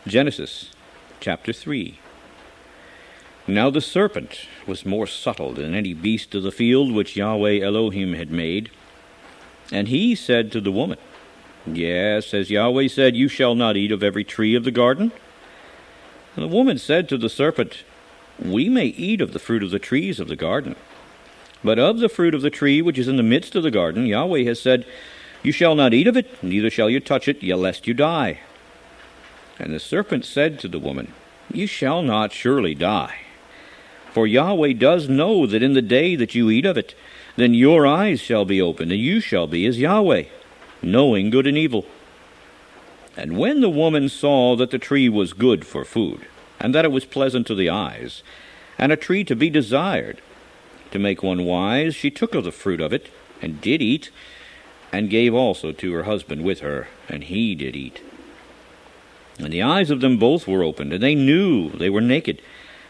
Genesis chapter 3. Now the serpent was more subtle than any beast of the field which Yahweh Elohim had made. And he said to the woman, Yes, as Yahweh said, you shall not eat of every tree of the garden. And the woman said to the serpent, We may eat of the fruit of the trees of the garden. But of the fruit of the tree which is in the midst of the garden, Yahweh has said, You shall not eat of it, neither shall you touch it, lest you die. And the serpent said to the woman, You shall not surely die. For Yahweh does know that in the day that you eat of it, then your eyes shall be opened, and you shall be as Yahweh, knowing good and evil. And when the woman saw that the tree was good for food, and that it was pleasant to the eyes, and a tree to be desired, to make one wise, she took of the fruit of it, and did eat, and gave also to her husband with her, and he did eat. And the eyes of them both were opened, and they knew they were naked.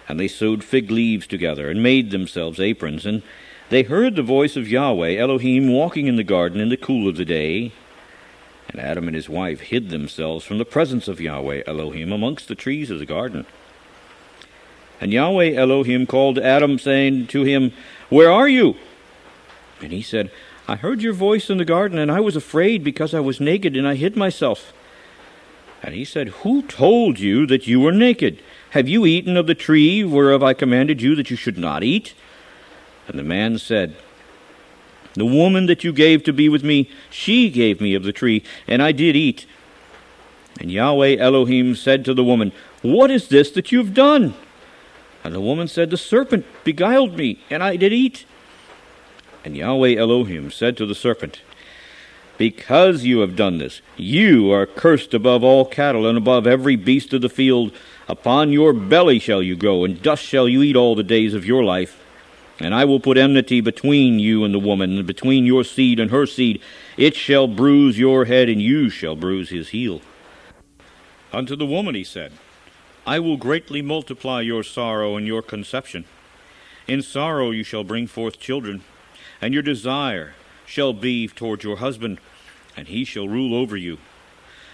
And they sewed fig leaves together, and made themselves aprons. And they heard the voice of Yahweh Elohim walking in the garden in the cool of the day. And Adam and his wife hid themselves from the presence of Yahweh Elohim amongst the trees of the garden. And Yahweh Elohim called Adam, saying to him, Where are you? And he said, I heard your voice in the garden, and I was afraid because I was naked, and I hid myself. And he said, Who told you that you were naked? Have you eaten of the tree whereof I commanded you that you should not eat? And the man said, The woman that you gave to be with me, she gave me of the tree, and I did eat. And Yahweh Elohim said to the woman, What is this that you have done? And the woman said, The serpent beguiled me, and I did eat. And Yahweh Elohim said to the serpent, Because you have done this, you are cursed above all cattle and above every beast of the field. Upon your belly shall you go, and dust shall you eat all the days of your life. And I will put enmity between you and the woman, and between your seed and her seed. It shall bruise your head, and you shall bruise his heel. Unto the woman he said, I will greatly multiply your sorrow and your conception. In sorrow you shall bring forth children, and your desire shall be toward your husband, and he shall rule over you.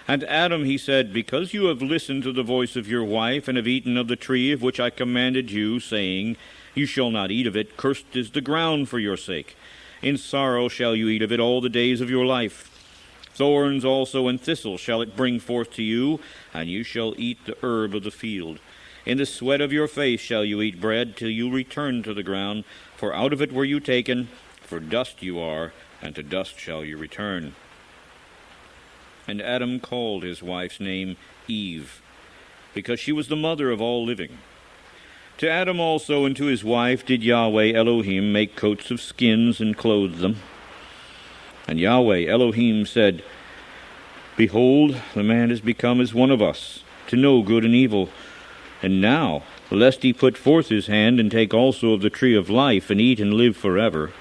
And Adam he said, Because you have listened to the voice of your wife, and have eaten of the tree of which I commanded you, saying, You shall not eat of it, cursed is the ground for your sake. In sorrow shall you eat of it all the days of your life. Thorns also and thistles shall it bring forth to you, and you shall eat the herb of the field. In the sweat of your face shall you eat bread, till you return to the ground, for out of it were you taken, for dust you are, and to dust shall you return. And Adam called his wife's name Eve, because she was the mother of all living. To Adam also and to his wife did Yahweh Elohim make coats of skins and clothe them. And Yahweh Elohim said, Behold, the man is become as one of us, to know good and evil. And now, lest he put forth his hand and take also of the tree of life, and eat and live forever.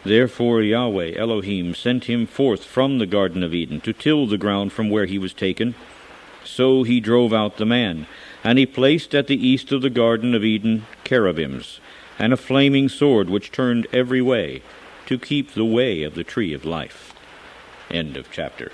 Therefore Yahweh Elohim sent him forth from the Garden of Eden to till the ground from where he was taken. So he drove out the man, and he placed at the east of the Garden of Eden cherubims, and a flaming sword which turned every way, to keep the way of the tree of life. End of chapter.